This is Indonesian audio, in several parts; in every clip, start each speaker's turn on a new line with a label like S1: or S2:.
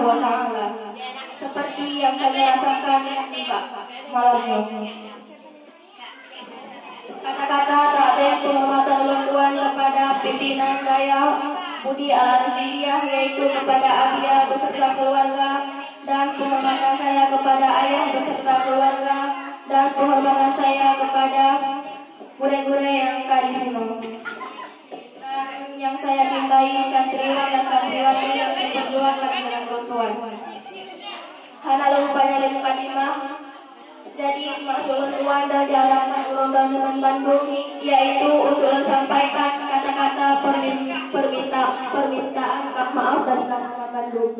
S1: Subhanahu wa Ta'ala, seperti yang kami rasakan malamnya. Kata-kata takdim penghormatan lungguan kepada pimpinan Daya Budi Al-Aziziyah, yaitu kepada Abia beserta keluarga, dan penghormatan saya kepada ayah beserta keluarga, dan penghormatan saya kepada guru-guru yang ada di sini, dan yang saya cintai santriwan dan santriwati yang saya perjuangkan dengan Tuhan. Hana lumpanya lemukan imam. Jadi maksud Tuhan dan jalankan Urban Bandung, yaitu untuk sampaikan kata-kata permintaan maaf dari Kabupaten Bandung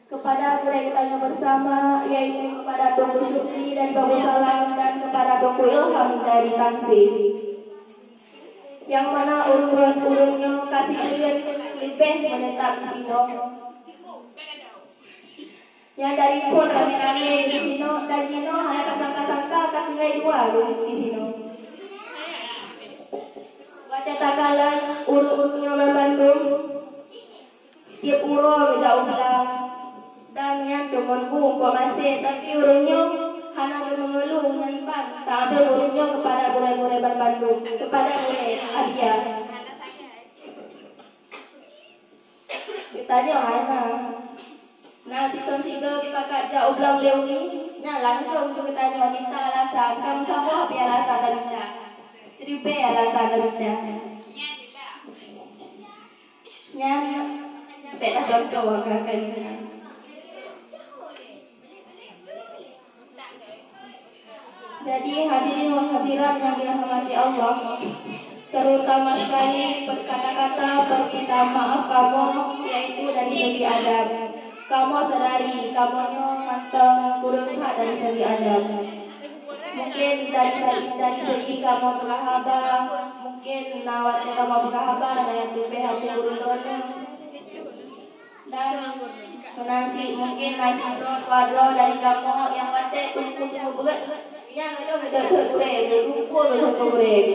S1: kepada kita bersama, yaitu kepada Tunggu Syukri dari Babu Salam dan kepada Tunggu Ilham dari Tangsih, yang mana urun-urunnya kasih lebih menetap di sini. Yang dari pun rame-rame di sini, dan Jino hanya tersangka-sangka akan tinggal dua di sini. Baca takalan urut-urutnya Bandung, tiap uro jauh bilang, dan yang temanku kok masih, tapi urutnya hanya mengeluh nyimpan, tak ada urutnya kepada boleh-boleh Bandung, kepada boleh Adia. Ditanya hanya. Nah, siton-siga pakai jauh belang leuni, nah langsung tu kita minta alasan. Kamu sama apa alasan dah minta? Jadi be alasan dah minta. Nya, beda contoh akan. Jadi hadirin dan hadirat yang dirahmati Allah, terutama sekali kata-kata permintaan maaf kamu, yaitu dari segi adab. Kamu sadari, kamunya mantang kurang sehat dari segi adab. Mungkin dari segi kamu berahaba, mungkin nawat kamu berahaba dengan tupe hati urut-urutnya. Dan menasi, mungkin nasi kuadro dari kamu yang watek tunggu semua berat. Yang itu tidak bergurau, lupa bergurau.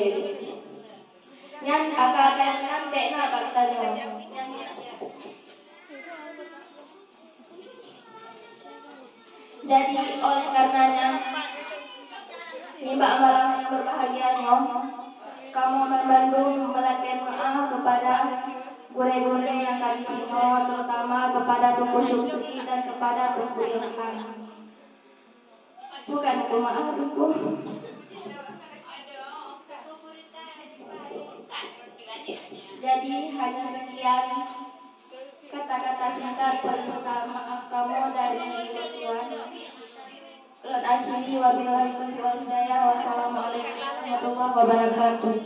S1: Yang akak-akak nampak nak tak tanya. Jadi oleh karenanya, nimbak malam yang berbahagianya, kamu Bandung melatih maaf kepada gure-gure yang tadi sini, terutama kepada Tunggu Syukri dan kepada Tunggu Ilham. Bukan aku maaf Tunggu. Jadi hanya sekian kata-kata singkat permintaan maaf kamu dari Tuhan. Akhiri wabillahi taufiq wal hidayah. Wassalamualaikum warahmatullahi wabarakatuh.